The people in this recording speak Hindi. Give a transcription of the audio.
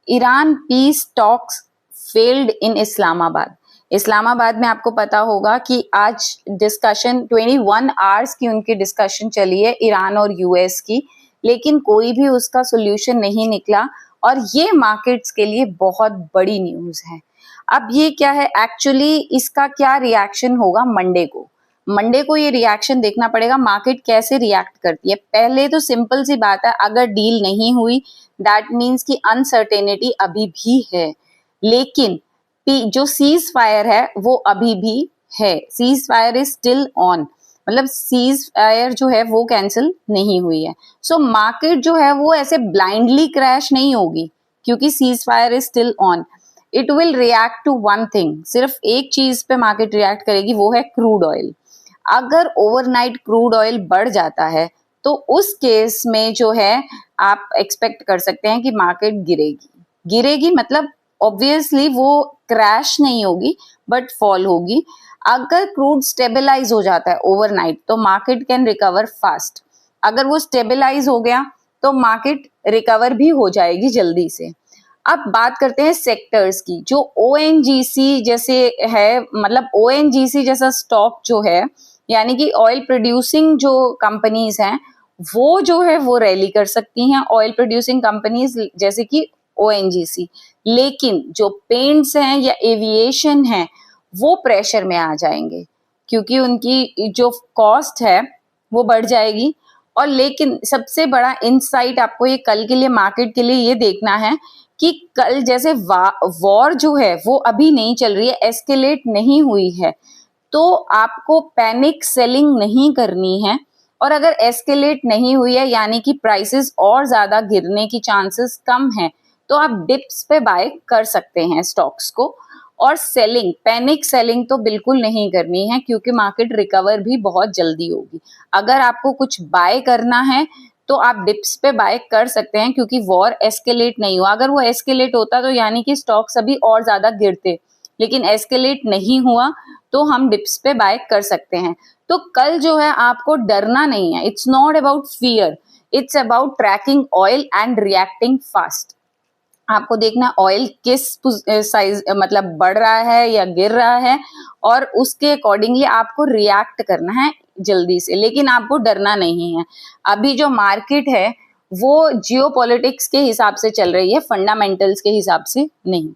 Iran peace talks failed in Islamabad. Islamabad में आपको पता होगा कि आज डिस्कशन 21 आवर्स की उनकी डिस्कशन चली है ईरान और यूएस की, लेकिन कोई भी उसका सोल्यूशन नहीं निकला और ये मार्केट्स के लिए बहुत बड़ी न्यूज है। अब ये क्या है एक्चुअली, इसका क्या रिएक्शन होगा मंडे को ये रिएक्शन देखना पड़ेगा, मार्केट कैसे रिएक्ट करती है। पहले तो सिंपल सी बात है, अगर डील नहीं हुई दैट मीन्स कि अनसर्टेनिटी अभी भी है, लेकिन जो सीज फायर है वो अभी भी है, cease fire is still on, मतलब सीज फायर जो है वो कैंसिल नहीं हुई है। सो मार्केट जो है वो ऐसे ब्लाइंडली क्रैश नहीं होगी क्योंकि ceasefire is still on. It will react to one thing, सिर्फ एक चीज पे मार्केट रिएक्ट करेगी, वो है क्रूड ऑयल। अगर ओवरनाइट क्रूड ऑयल बढ़ जाता है तो उस केस में जो है आप एक्सपेक्ट कर सकते हैं कि मार्केट गिरेगी मतलब ऑब्वियसली वो क्रैश नहीं होगी बट फॉल होगी। अगर क्रूड स्टेबलाइज हो जाता है ओवरनाइट तो मार्केट कैन रिकवर फास्ट। अगर वो स्टेबलाइज हो गया तो मार्केट रिकवर भी हो जाएगी जल्दी से। अब बात करते हैं सेक्टर्स की। जो ओएनजीसी जैसे है, मतलब ओएनजीसी जैसा स्टॉक जो है, यानी कि ऑयल प्रोड्यूसिंग जो कंपनीज हैं वो जो है वो रैली कर सकती हैं, ऑयल प्रोड्यूसिंग कंपनीज जैसे कि ओएनजीसी। लेकिन जो पेंट्स हैं या एविएशन है वो प्रेशर में आ जाएंगे क्योंकि उनकी जो कॉस्ट है वो बढ़ जाएगी। और लेकिन सबसे बड़ा इनसाइट आपको ये कल के लिए मार्केट के लिए ये देखना है कि कल जैसे वॉर जो है वो अभी नहीं चल रही है, एस्केलेट नहीं हुई है, तो आपको पैनिक सेलिंग नहीं करनी है। और अगर एस्केलेट नहीं हुई है यानी कि प्राइसेस और ज्यादा गिरने की चांसेस कम है तो आप डिप्स पे बाय कर सकते हैं स्टॉक्स को। और सेलिंग, पैनिक सेलिंग तो बिल्कुल नहीं करनी है क्योंकि मार्केट रिकवर भी बहुत जल्दी होगी। अगर आपको कुछ बाय करना है तो आप डिप्स पे बाय कर सकते हैं क्योंकि वॉर एस्केलेट नहीं हुआ। अगर वो एस्केलेट होता तो यानी कि स्टॉक्स अभी और ज्यादा गिरते, लेकिन एस्केलेट नहीं हुआ तो हम डिप्स पे बाय कर सकते हैं। तो कल जो है आपको डरना नहीं है, it's not about fear, it's about tracking oil and reacting fast. आपको देखना ऑयल किस साइज मतलब बढ़ रहा है या गिर रहा है और उसके अकॉर्डिंगली आपको रिएक्ट करना है जल्दी से, लेकिन आपको डरना नहीं है। अभी जो मार्केट है वो जियोपॉलिटिक्स के हिसाब से चल रही है, फंडामेंटल्स के हिसाब से नहीं।